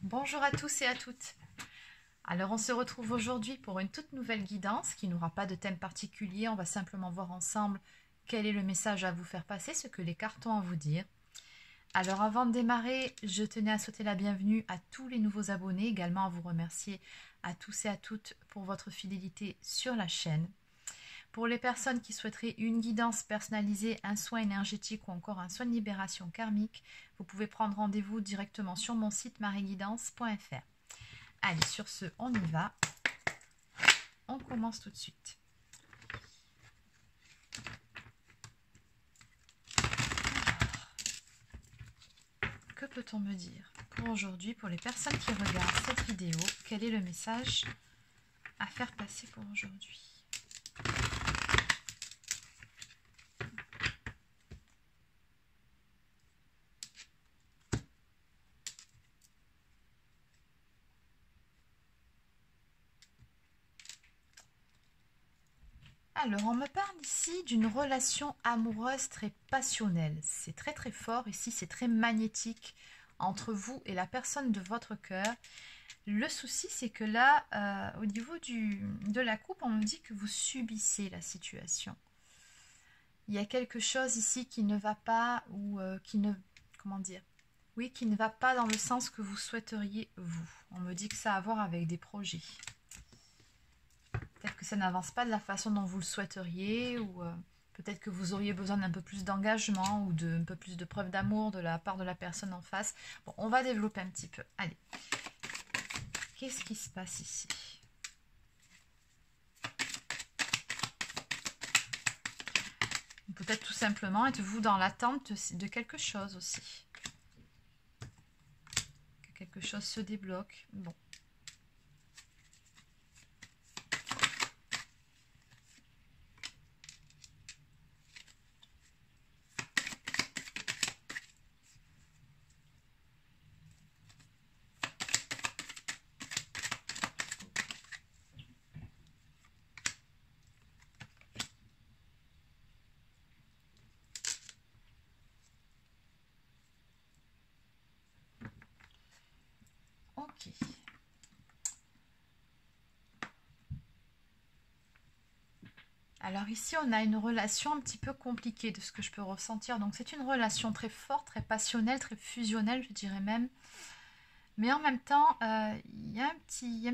Bonjour à tous et à toutes. Alors on se retrouve aujourd'hui pour une toute nouvelle guidance qui n'aura pas de thème particulier. On va simplement voir ensemble quel est le message à vous faire passer, ce que les cartes ont à vous dire. Alors avant de démarrer, je tenais à souhaiter la bienvenue à tous les nouveaux abonnés, également à vous remercier à tous et à toutes pour votre fidélité sur la chaîne. Pour les personnes qui souhaiteraient une guidance personnalisée, un soin énergétique ou encore un soin de libération karmique, vous pouvez prendre rendez-vous directement sur mon site marieguidance.fr. Allez, sur ce, on y va. On commence tout de suite. Que peut-on me dire pour aujourd'hui, pour les personnes qui regardent cette vidéo? Quel est le message à faire passer pour aujourd'hui? Alors, on me parle ici d'une relation amoureuse très passionnelle. C'est très très fort ici, c'est très magnétique entre vous et la personne de votre cœur. Le souci, c'est que là, au niveau de la coupe, on me dit que vous subissez la situation. Il y a quelque chose ici qui ne va pas ou qui ne... Comment dire? Oui, qui ne va pas dans le sens que vous souhaiteriez vous. On me dit que ça a à voir avec des projets. Peut-être que ça n'avance pas de la façon dont vous le souhaiteriez ou peut-être que vous auriez besoin d'un peu plus d'engagement ou d'un peu plus de preuve d'amour de la part de la personne en face. Bon, on va développer un petit peu. Allez, qu'est-ce qui se passe ici? Peut-être tout simplement êtes-vous dans l'attente de quelque chose aussi. Que quelque chose se débloque. Bon. Ok. Alors ici, on a une relation un petit peu compliquée de ce que je peux ressentir. Donc c'est une relation très forte, très passionnelle, très fusionnelle, je dirais même. Mais en même temps, il y a un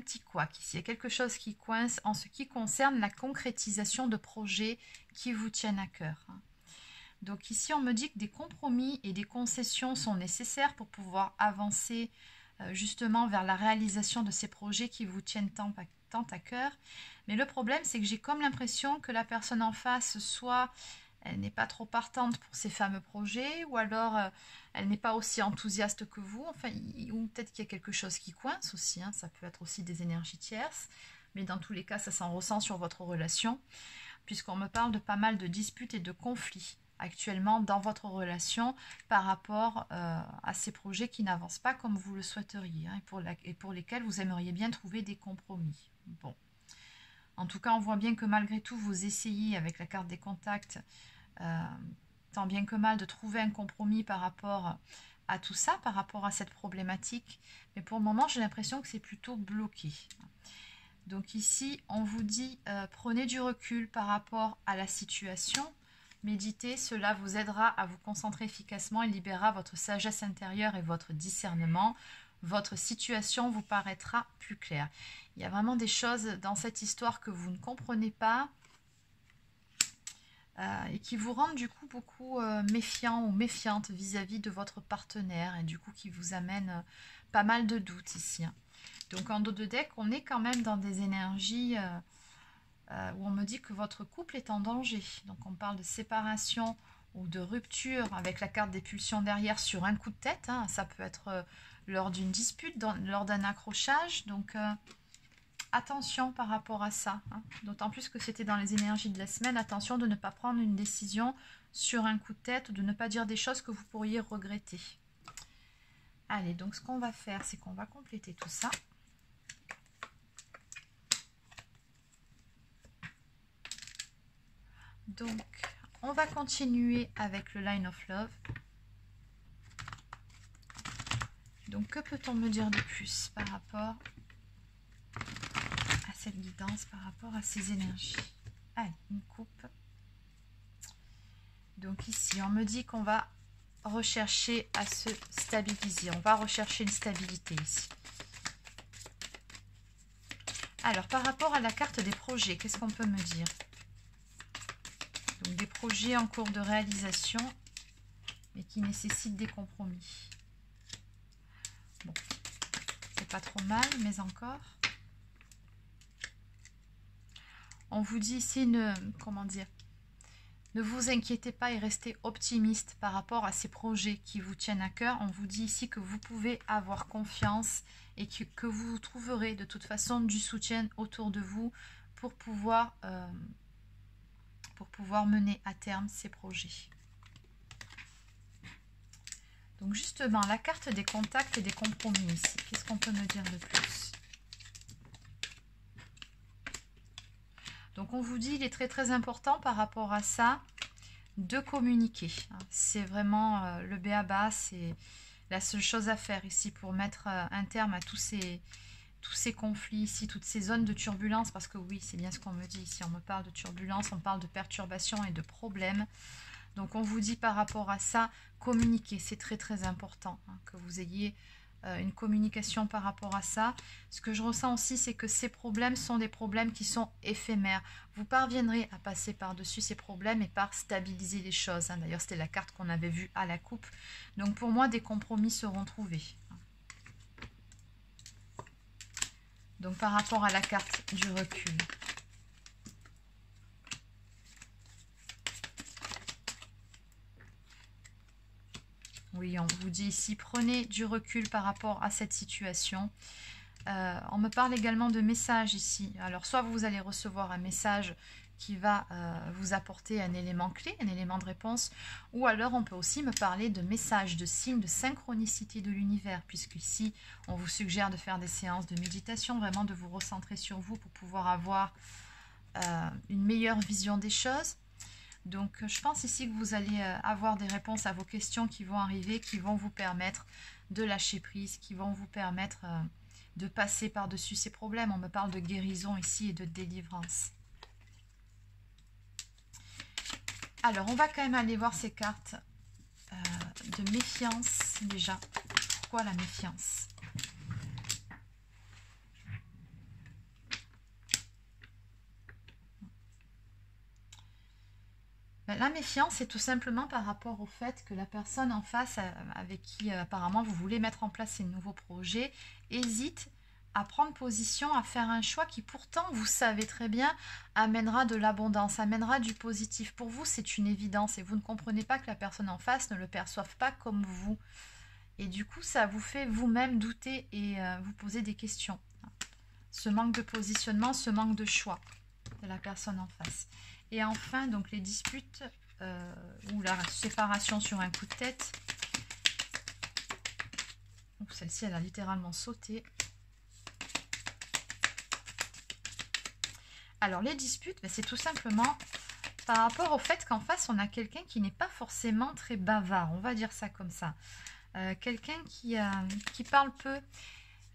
petit couac ici. Il y a quelque chose qui coince en ce qui concerne la concrétisation de projets qui vous tiennent à cœur. Donc ici, on me dit que des compromis et des concessions sont nécessaires pour pouvoir avancer justement vers la réalisation de ces projets qui vous tiennent tant à cœur. Mais le problème, c'est que j'ai comme l'impression que la personne en face, soit elle n'est pas trop partante pour ces fameux projets, ou alors elle n'est pas aussi enthousiaste que vous, enfin, ou peut-être qu'il y a quelque chose qui coince aussi, hein, ça peut être aussi des énergies tierces, mais dans tous les cas, ça s'en ressent sur votre relation, puisqu'on me parle de pas mal de disputes et de conflits actuellement dans votre relation par rapport à ces projets qui n'avancent pas comme vous le souhaiteriez, hein, et pour lesquels vous aimeriez bien trouver des compromis. Bon. En tout cas, on voit bien que malgré tout, vous essayez avec la carte des contacts, tant bien que mal, de trouver un compromis par rapport à tout ça, par rapport à cette problématique. Mais pour le moment, j'ai l'impression que c'est plutôt bloqué. Donc ici, on vous dit, prenez du recul par rapport à la situation. Méditez, cela vous aidera à vous concentrer efficacement et libérera votre sagesse intérieure et votre discernement. Votre situation vous paraîtra plus claire. Il y a vraiment des choses dans cette histoire que vous ne comprenez pas et qui vous rendent du coup beaucoup méfiant ou méfiante vis-à-vis de votre partenaire et du coup qui vous amène pas mal de doutes ici. Donc en dos de deck, on est quand même dans des énergies où on me dit que votre couple est en danger. Donc on parle de séparation ou de rupture avec la carte des pulsions derrière sur un coup de tête. Hein. Ça peut être lors d'une dispute, lors d'un accrochage. Donc attention par rapport à ça. Hein. D'autant plus que c'était dans les énergies de la semaine. Attention de ne pas prendre une décision sur un coup de tête ou de ne pas dire des choses que vous pourriez regretter. Allez, donc ce qu'on va faire, c'est qu'on va compléter tout ça. Donc, on va continuer avec le Line of Love. Donc, que peut-on me dire de plus par rapport à cette guidance, par rapport à ces énergies? Allez, une coupe. Donc ici, on me dit qu'on va rechercher à se stabiliser. On va rechercher une stabilité ici. Alors, par rapport à la carte des projets, qu'est-ce qu'on peut me dire? Donc, des projets en cours de réalisation, mais qui nécessitent des compromis. Bon, c'est pas trop mal, mais encore. On vous dit ici, comment dire, ne vous inquiétez pas et restez optimiste par rapport à ces projets qui vous tiennent à cœur. On vous dit ici que vous pouvez avoir confiance et que vous trouverez de toute façon du soutien autour de vous pour pouvoir mener à terme ces projets. Donc justement, la carte des contacts et des compromis ici. Qu'est-ce qu'on peut me dire de plus? Donc on vous dit, il est très très important par rapport à ça de communiquer. C'est vraiment le b.a.-ba, c'est la seule chose à faire ici pour mettre un terme à tous ces conflits ici, toutes ces zones de turbulence, parce que oui, c'est bien ce qu'on me dit ici, on me parle de turbulence, on parle de perturbations et de problèmes. Donc on vous dit par rapport à ça, communiquer, c'est très très important, que vous ayez une communication par rapport à ça. Ce que je ressens aussi, c'est que ces problèmes sont des problèmes qui sont éphémères. Vous parviendrez à passer par-dessus ces problèmes et par stabiliser les choses. D'ailleurs, c'était la carte qu'on avait vue à la coupe. Donc pour moi, des compromis seront trouvés. Donc par rapport à la carte du recul. Oui, on vous dit ici, prenez du recul par rapport à cette situation. On me parle également de messages ici. Alors, soit vous allez recevoir un message qui va vous apporter un élément clé, un élément de réponse, ou alors on peut aussi me parler de messages, de signes, de synchronicité de l'univers, puisqu'ici, on vous suggère de faire des séances de méditation, vraiment de vous recentrer sur vous pour pouvoir avoir une meilleure vision des choses. Donc, je pense ici que vous allez avoir des réponses à vos questions qui vont arriver, qui vont vous permettre de lâcher prise, qui vont vous permettre de passer par-dessus ces problèmes. On me parle de guérison ici et de délivrance. Alors, on va quand même aller voir ces cartes de méfiance déjà. Pourquoi la méfiance ? La méfiance, c'est tout simplement par rapport au fait que la personne en face, avec qui apparemment vous voulez mettre en place ces nouveaux projets, hésite à prendre position, à faire un choix qui pourtant, vous savez très bien, amènera de l'abondance, amènera du positif. Pour vous, c'est une évidence et vous ne comprenez pas que la personne en face ne le perçoive pas comme vous. Et du coup, ça vous fait vous-même douter et vous poser des questions. Ce manque de positionnement, ce manque de choix de la personne en face. Et enfin, donc les disputes ou la séparation sur un coup de tête. Celle-ci, elle a littéralement sauté. Alors, les disputes, c'est tout simplement par rapport au fait qu'en face, on a quelqu'un qui n'est pas forcément très bavard. On va dire ça comme ça. Quelqu'un qui parle peu.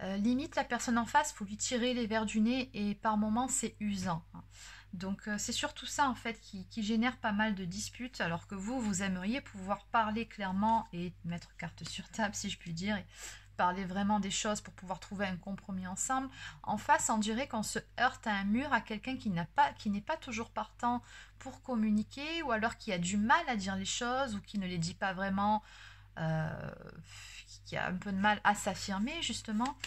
Limite, la personne en face, il faut lui tirer les verres du nez et par moments, c'est usant. Donc, c'est surtout ça, en fait, qui génère pas mal de disputes, alors que vous aimeriez pouvoir parler clairement et mettre carte sur table, si je puis dire, et parler vraiment des choses pour pouvoir trouver un compromis ensemble. En face, on dirait qu'on se heurte à un mur, à quelqu'un qui n'est pas toujours partant pour communiquer, ou alors qui a du mal à dire les choses, ou qui ne les dit pas vraiment, qui a un peu de mal à s'affirmer, justement.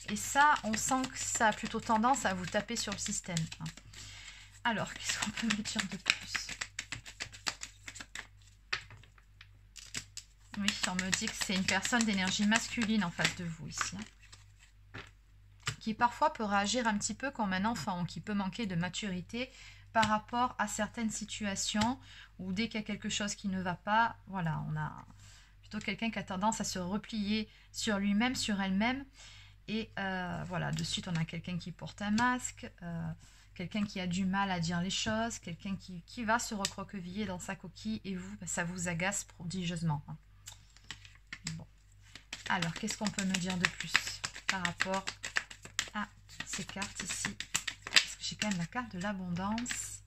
Et ça, on sent que ça a plutôt tendance à vous taper sur le système. Alors, qu'est-ce qu'on peut me dire de plus? Oui, on me dit que c'est une personne d'énergie masculine en face de vous ici. Qui parfois peut réagir un petit peu comme un enfant, qui peut manquer de maturité par rapport à certaines situations, ou dès qu'il y a quelque chose qui ne va pas, voilà, on a plutôt quelqu'un qui a tendance à se replier sur lui-même, sur elle-même. Et voilà, de suite, on a quelqu'un qui porte un masque, quelqu'un qui a du mal à dire les choses, quelqu'un qui va se recroqueviller dans sa coquille et vous, ça vous agace prodigieusement. Bon. Alors, qu'est-ce qu'on peut me dire de plus par rapport à ces cartes ici? Parce que j'ai quand même la carte de l'abondance.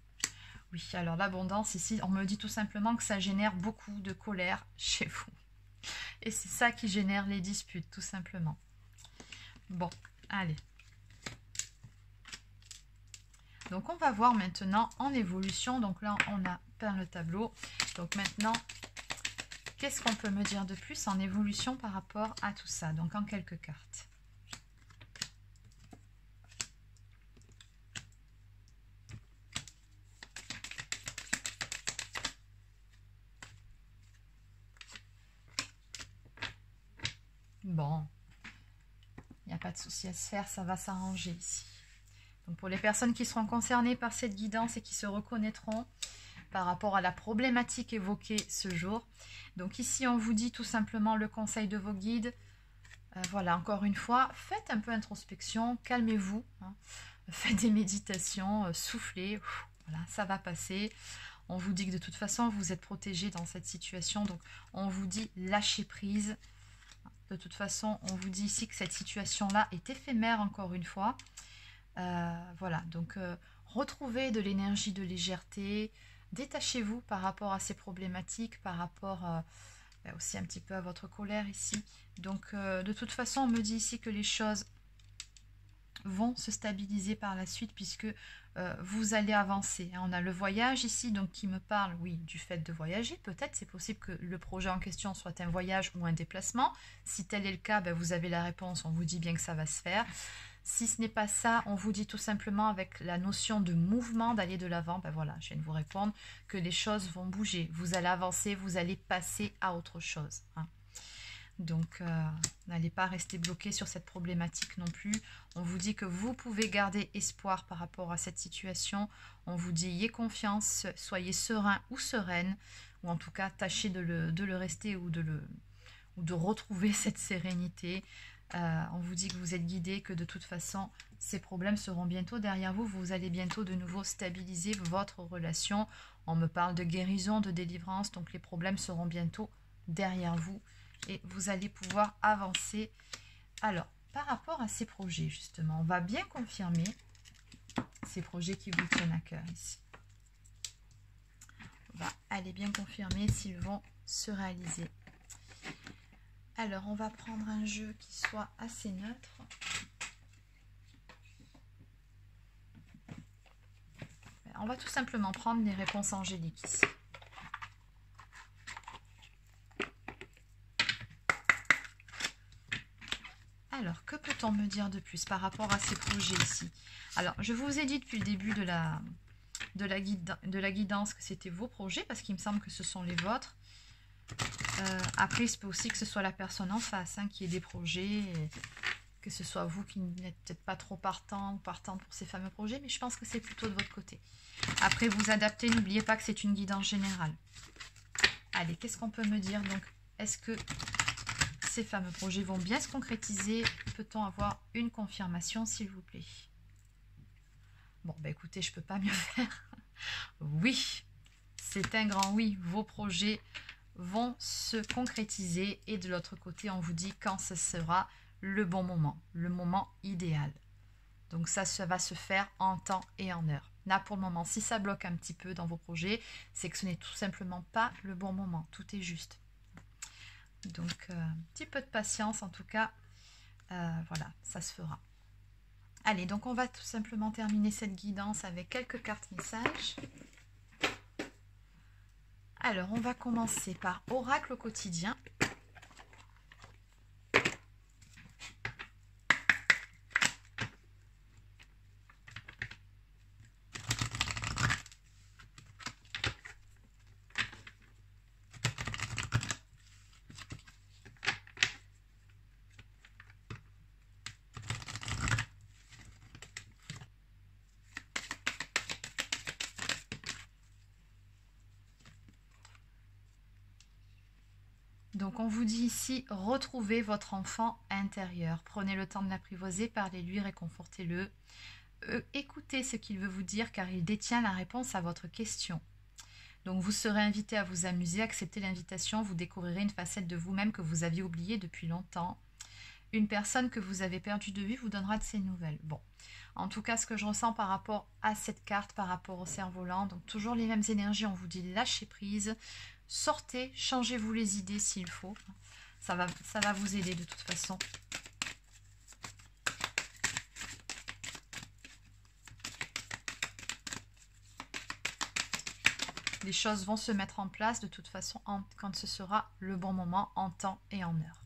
Oui, alors l'abondance ici, on me dit tout simplement que ça génère beaucoup de colère chez vous. Et c'est ça qui génère les disputes, tout simplement. Bon, allez. Donc, on va voir maintenant en évolution. Donc là, on a peint le tableau. Donc maintenant, qu'est-ce qu'on peut me dire de plus en évolution par rapport à tout ça? Donc, en quelques cartes. Bon, il n'y a pas de souci à se faire, ça va s'arranger ici. Donc pour les personnes qui seront concernées par cette guidance et qui se reconnaîtront par rapport à la problématique évoquée ce jour. Donc ici, on vous dit tout simplement le conseil de vos guides. Voilà, encore une fois, faites un peu introspection, calmez-vous, hein, faites des méditations, soufflez, voilà, ça va passer. On vous dit que de toute façon, vous êtes protégé dans cette situation, donc on vous dit lâchez prise. De toute façon, on vous dit ici que cette situation-là est éphémère, encore une fois. Voilà, donc retrouvez de l'énergie de légèreté, détachez-vous par rapport à ces problématiques, par rapport aussi un petit peu à votre colère ici. Donc de toute façon, on me dit ici que les choses vont se stabiliser par la suite puisque vous allez avancer. On a le voyage ici, donc qui me parle, oui, du fait de voyager. Peut-être, c'est possible que le projet en question soit un voyage ou un déplacement. Si tel est le cas, ben, vous avez la réponse, on vous dit bien que ça va se faire. Si ce n'est pas ça, on vous dit tout simplement avec la notion de mouvement, d'aller de l'avant, ben voilà, je viens de vous répondre que les choses vont bouger. Vous allez avancer, vous allez passer à autre chose, hein. Donc, n'allez pas rester bloqué sur cette problématique non plus. On vous dit que vous pouvez garder espoir par rapport à cette situation. On vous dit, ayez confiance, soyez serein ou sereine, ou en tout cas, tâchez de le rester ou de retrouver cette sérénité. On vous dit que vous êtes guidé, que de toute façon, ces problèmes seront bientôt derrière vous. Vous allez bientôt de nouveau stabiliser votre relation. On me parle de guérison, de délivrance, donc les problèmes seront bientôt derrière vous. Et vous allez pouvoir avancer. Alors, par rapport à ces projets, justement, on va bien confirmer ces projets qui vous tiennent à cœur ici. On va aller bien confirmer s'ils vont se réaliser. Alors, on va prendre un jeu qui soit assez neutre. On va tout simplement prendre les réponses angéliques ici. Alors, que peut-on me dire de plus par rapport à ces projets ici? Alors, je vous ai dit depuis le début de la guidance que c'était vos projets, parce qu'il me semble que ce sont les vôtres. Après, il se peut aussi que ce soit la personne en face qui ait des projets, que ce soit vous qui n'êtes peut-être pas trop partant ou partante pour ces fameux projets, mais je pense que c'est plutôt de votre côté. Après, vous adaptez, n'oubliez pas que c'est une guidance générale. Allez, qu'est-ce qu'on peut me dire? Donc, est-ce que ces fameux projets vont bien se concrétiser? Peut-on avoir une confirmation, s'il vous plaît? Bon, bah écoutez, je ne peux pas mieux faire. Oui, c'est un grand oui. Vos projets vont se concrétiser. Et de l'autre côté, on vous dit quand ce sera le bon moment, le moment idéal. Donc ça va se faire en temps et en heure. Là, pour le moment, si ça bloque un petit peu dans vos projets, c'est que ce n'est tout simplement pas le bon moment. Tout est juste. Donc, un petit peu de patience, en tout cas, voilà, ça se fera. Allez, donc on va tout simplement terminer cette guidance avec quelques cartes messages. Alors, on va commencer par Oracle au quotidien. Donc on vous dit ici, retrouvez votre enfant intérieur. Prenez le temps de l'apprivoiser, parlez-lui, réconfortez-le. Écoutez ce qu'il veut vous dire car il détient la réponse à votre question. Donc vous serez invité à vous amuser, acceptez l'invitation, vous découvrirez une facette de vous-même que vous aviez oubliée depuis longtemps. Une personne que vous avez perdue de vue vous donnera de ses nouvelles. Bon, en tout cas, ce que je ressens par rapport à cette carte, par rapport au cerf-volant, donc toujours les mêmes énergies, on vous dit lâchez prise, sortez, changez-vous les idées s'il faut. Ça va vous aider de toute façon. Les choses vont se mettre en place de toute façon quand ce sera le bon moment, en temps et en heure.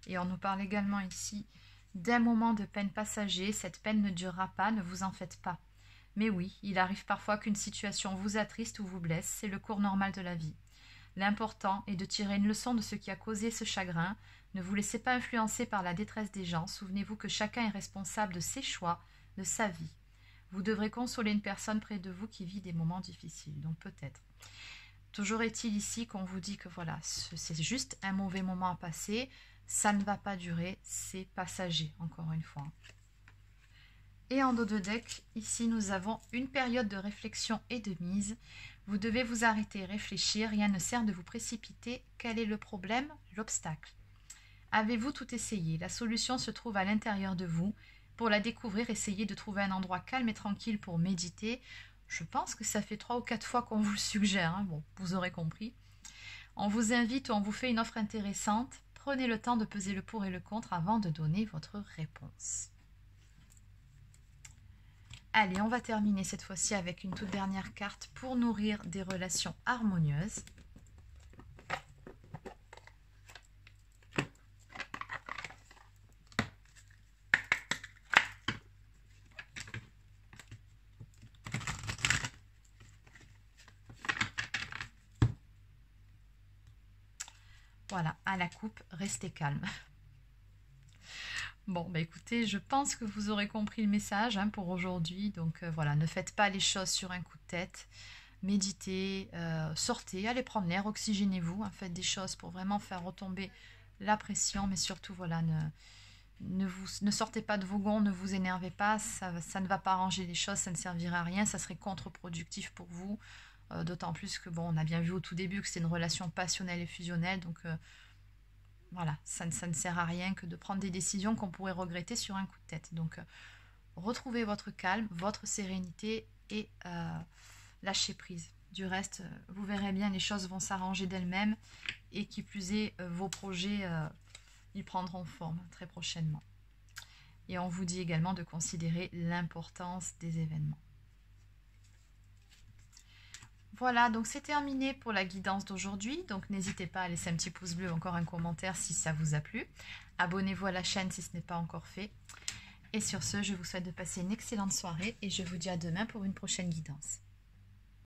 Et on nous parle également ici d'un moment de peine passager. Cette peine ne durera pas, ne vous en faites pas. Mais oui, il arrive parfois qu'une situation vous attriste ou vous blesse, c'est le cours normal de la vie. L'important est de tirer une leçon de ce qui a causé ce chagrin. Ne vous laissez pas influencer par la détresse des gens. Souvenez-vous que chacun est responsable de ses choix, de sa vie. Vous devrez consoler une personne près de vous qui vit des moments difficiles. Donc peut-être. Toujours est-il ici qu'on vous dit que voilà, c'est juste un mauvais moment à passer. Ça ne va pas durer, c'est passager, encore une fois. Et en dos de deck, ici nous avons une période de réflexion et de mise. Vous devez vous arrêter, réfléchir, rien ne sert de vous précipiter. Quel est le problème? L'obstacle. Avez-vous tout essayé? La solution se trouve à l'intérieur de vous. Pour la découvrir, essayez de trouver un endroit calme et tranquille pour méditer. Je pense que ça fait 3 ou 4 fois qu'on vous le suggère, hein. Bon, vous aurez compris. On vous invite ou on vous fait une offre intéressante. Prenez le temps de peser le pour et le contre avant de donner votre réponse. Allez, on va terminer cette fois-ci avec une toute dernière carte pour nourrir des relations harmonieuses. Voilà, à la coupe, restez calme. Bon, bah écoutez, je pense que vous aurez compris le message hein, pour aujourd'hui. Donc voilà, ne faites pas les choses sur un coup de tête. Méditez, sortez, allez prendre l'air, oxygénez-vous. Hein, faites des choses pour vraiment faire retomber la pression. Mais surtout, voilà, ne sortez pas de vos gonds, ne vous énervez pas. Ça ne va pas arranger les choses, ça ne servira à rien. Ça serait contre-productif pour vous. D'autant plus que, bon, on a bien vu au tout début que c'est une relation passionnelle et fusionnelle. Donc voilà, ça ne sert à rien que de prendre des décisions qu'on pourrait regretter sur un coup de tête. Donc, retrouvez votre calme, votre sérénité et lâchez prise. Du reste, vous verrez bien, les choses vont s'arranger d'elles-mêmes. Et qui plus est, vos projets, ils prendront forme très prochainement. Et on vous dit également de considérer l'importance des événements. Voilà, donc c'est terminé pour la guidance d'aujourd'hui. Donc n'hésitez pas à laisser un petit pouce bleu, encore un commentaire si ça vous a plu. Abonnez-vous à la chaîne si ce n'est pas encore fait. Et sur ce, je vous souhaite de passer une excellente soirée et je vous dis à demain pour une prochaine guidance.